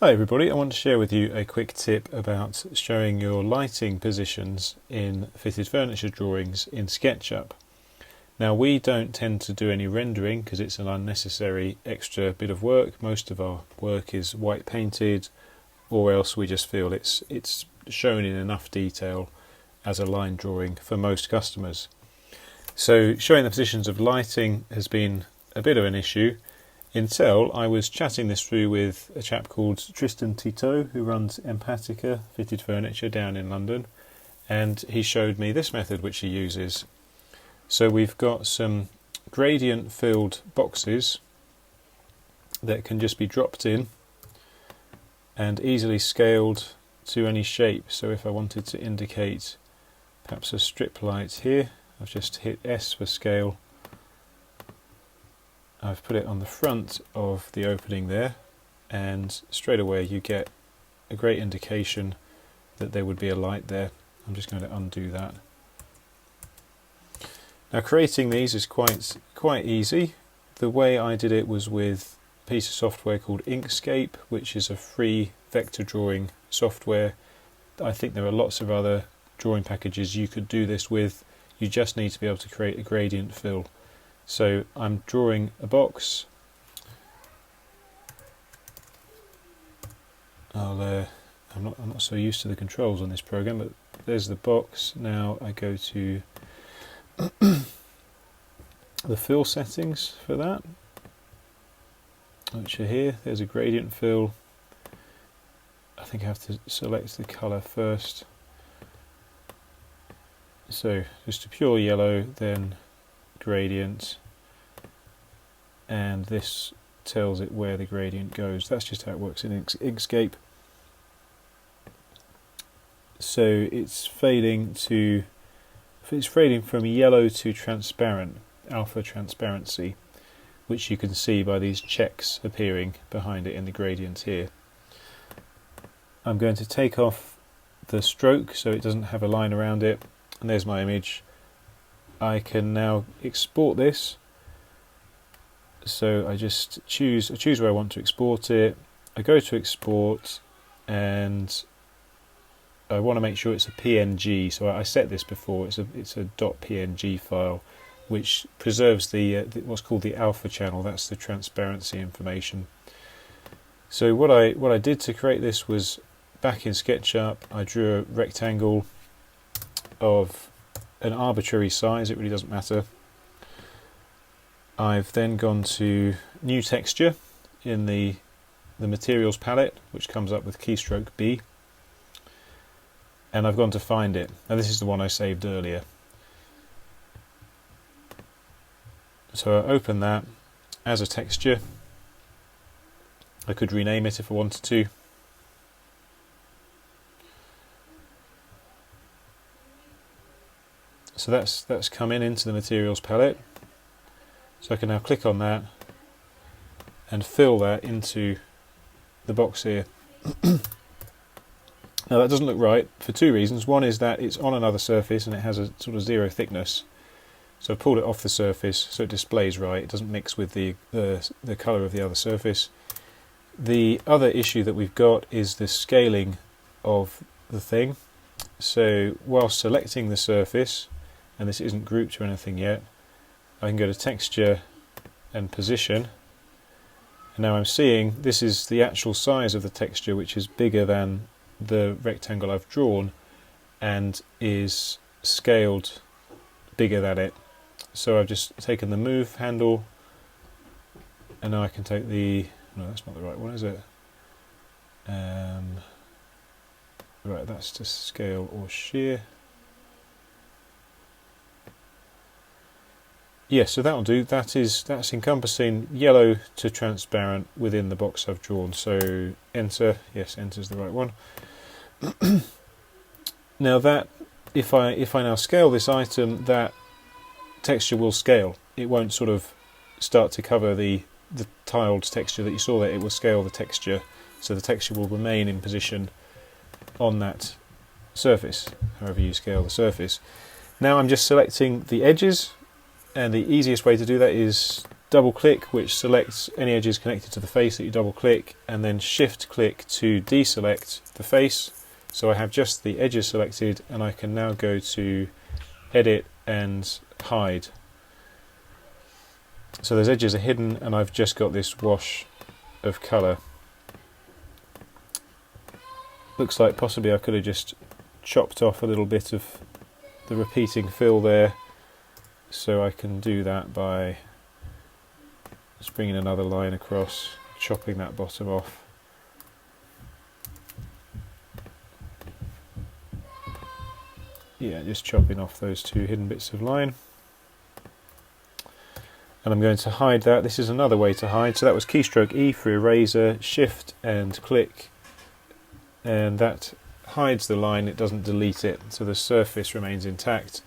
Hi everybody, I want to share with you a quick tip about showing your lighting positions in fitted furniture drawings in Sketchup. Now we don't tend to do any rendering because it's an unnecessary extra bit of work. Most of our work is white painted, or else we just feel it's shown in enough detail as a line drawing for most customers. So showing the positions of lighting has been a bit of an issue until I was chatting this through with a chap called Tristan Tito, who runs Empatica Fitted Furniture down in London, and he showed me this method which he uses. So we've got some gradient filled boxes that can just be dropped in and easily scaled to any shape. So if I wanted to indicate perhaps a strip light here, I've just hit S for scale. I've put it on the front of the opening there, and straight away you get a great indication that there would be a light there. I'm just going to undo that. Now creating these is quite easy. The way I did it was with a piece of software called Inkscape, which is a free vector drawing software. I think there are lots of other drawing packages you could do this with. You just need to be able to create a gradient fill. So I'm drawing a box. I'm not so used to the controls on this program, but there's the box. Now I go to the fill settings for that, which are here. There's a gradient fill. I think I have to select the colour first. So just a pure yellow, then gradient, and this tells it where the gradient goes. That's just how it works in Inkscape. So it's fading from yellow to transparent, alpha transparency, which you can see by these checks appearing behind it in the gradient here. I'm going to take off the stroke so it doesn't have a line around it, and there's my image. I can now export this. So I just choose where I want to export it. I go to export, and I want to make sure it's a PNG. So I set this before. It's a .png file, which preserves the what's called the alpha channel. That's the transparency information. So what I did to create this was, back in SketchUp, I drew a rectangle of an arbitrary size. It really doesn't matter. I've then gone to new texture in the materials palette, which comes up with keystroke B, and I've gone to find it. Now this is the one I saved earlier. So I open that as a texture. I could rename it if I wanted to. So that's come into the materials palette. So I can now click on that and fill that into the box here. Now that doesn't look right for two reasons. One is that it's on another surface and it has a sort of zero thickness. So I've pulled it off the surface so it displays right. It doesn't mix with the colour of the other surface. The other issue that we've got is the scaling of the thing. So whilst selecting the surface, and this isn't grouped or anything yet, I can go to texture and position, and now I'm seeing this is the actual size of the texture, which is bigger than the rectangle I've drawn and is scaled bigger than it. So I've just taken the move handle, and now I can take the, no, that's not the right one, is it? Right, that's to scale or shear. Yes, so that'll do. That's encompassing yellow to transparent within the box I've drawn. So enter. Yes, enter's the right one. Now that if I now scale this item, that texture will scale. It won't sort of start to cover the tiled texture that you saw there. It will scale the texture, so the texture will remain in position on that surface, however you scale the surface. Now I'm just selecting the edges. And the easiest way to do that is double click, which selects any edges connected to the face that you double click, and then shift click to deselect the face. So I have just the edges selected, and I can now go to edit and hide. So those edges are hidden, and I've just got this wash of colour. Looks like possibly I could have just chopped off a little bit of the repeating fill there, so I can do that by just bringing another line across, chopping that bottom off. Yeah, just chopping off those two hidden bits of line. And I'm going to hide that. This is another way to hide. So that was keystroke E for eraser, shift and click, and that hides the line, it doesn't delete it, so the surface remains intact.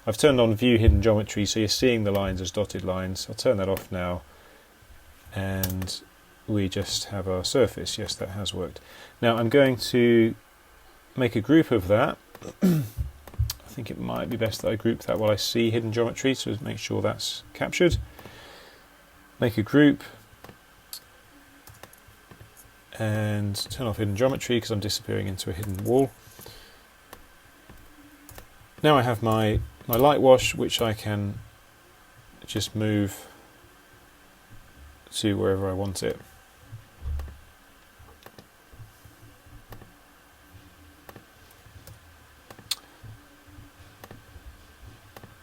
I've turned on view hidden geometry, so you're seeing the lines as dotted lines. I'll turn that off now, and we just have our surface. Yes, that has worked. Now I'm going to make a group of that. I think it might be best that I group that while I see hidden geometry, so make sure that's captured. Make a group and turn off hidden geometry because I'm disappearing into a hidden wall. Now I have my light wash, which I can just move to wherever I want it.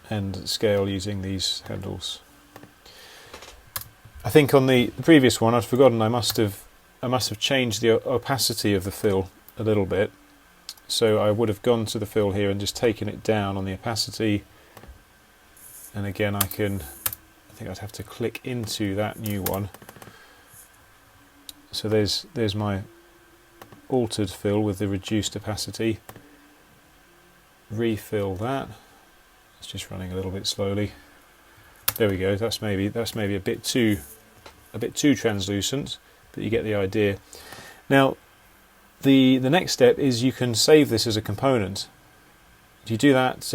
And scale using these handles. I think on the previous one I'd forgotten I must have changed the opacity of the fill a little bit. So I would have gone to the fill here and just taken it down on the opacity, and again I think I'd have to click into that new one. So there's my altered fill with the reduced opacity. Refill that. It's just running a little bit slowly. There we go. That's maybe a bit too translucent, but you get the idea. Now the next step is you can save this as a component. Do you do that?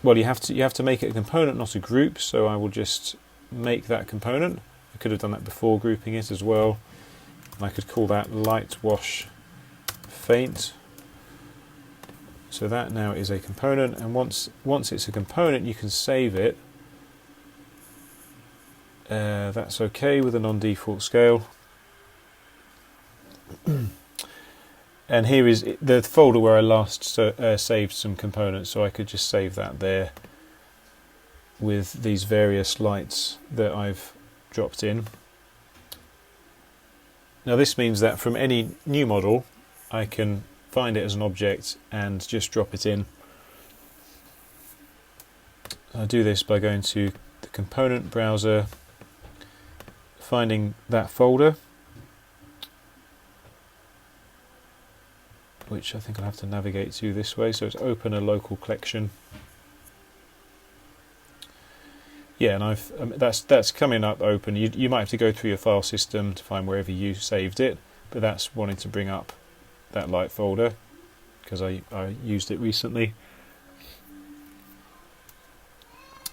Well, you have to make it a component, not a group. So I will just make that component. I could have done that before grouping it as well. And I could call that light wash faint. So that now is a component, and once it's a component, you can save it. That's okay with a non-default scale. And here is the folder where I last saved some components, so I could just save that there with these various lights that I've dropped in. Now this means that from any new model I can find it as an object and just drop it in. I do this by going to the component browser, finding that folder, which I think I'll have to navigate to this way, so it's open a local collection. Yeah, and that's coming up open. You might have to go through your file system to find wherever you saved it, but that's wanting to bring up that light folder because I used it recently.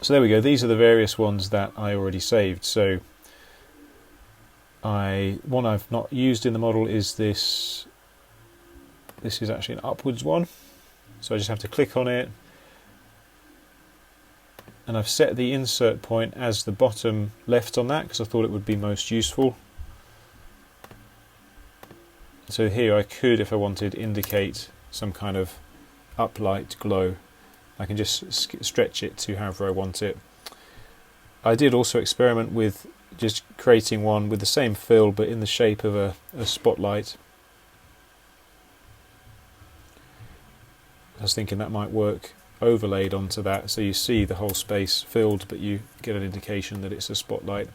So there we go. These are the various ones that I already saved. So one I've not used in the model is this. This is actually an upwards one, so I just have to click on it, and I've set the insert point as the bottom left on that because I thought it would be most useful. So here I could, if I wanted, indicate some kind of uplight glow. I can just stretch it to however I want it. I did also experiment with just creating one with the same fill but in the shape of a spotlight. I was thinking that might work overlaid onto that, so you see the whole space filled but you get an indication that it's a spotlight.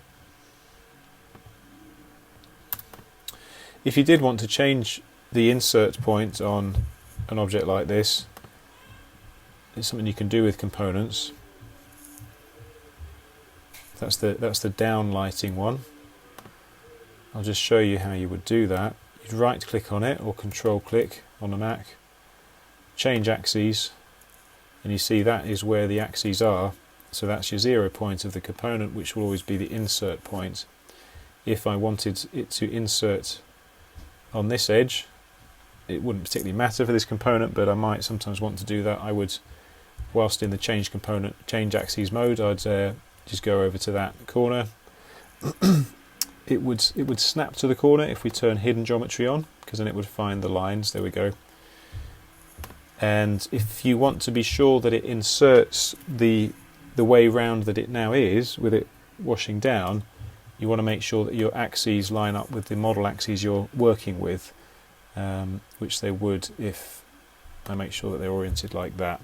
If you did want to change the insert point on an object like this, it's something you can do with components. That's the down lighting one. I'll just show you how you would do that. You'd right click on it or control click on the Mac, change axes, and you see that is where the axes are. So that's your 0 point of the component, which will always be the insert point. If I wanted it to insert on this edge, it wouldn't particularly matter for this component, but I might sometimes want to do that. I would, whilst in the change axes mode, I'd just go over to that corner. It would snap to the corner if we turn hidden geometry on, because then it would find the lines. There we go. And if you want to be sure that it inserts the way round that it now is, with it washing down, you want to make sure that your axes line up with the model axes you're working with, which they would if I make sure that they're oriented like that.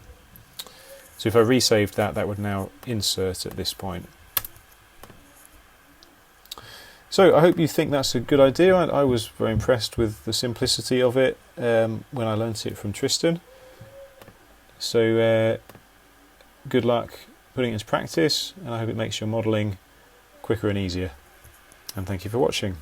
So if I resaved that, that would now insert at this point. So I hope you think that's a good idea. I was very impressed with the simplicity of it when I learnt it from Tristan. So good luck putting it into practice, and I hope it makes your modelling quicker and easier. And thank you for watching.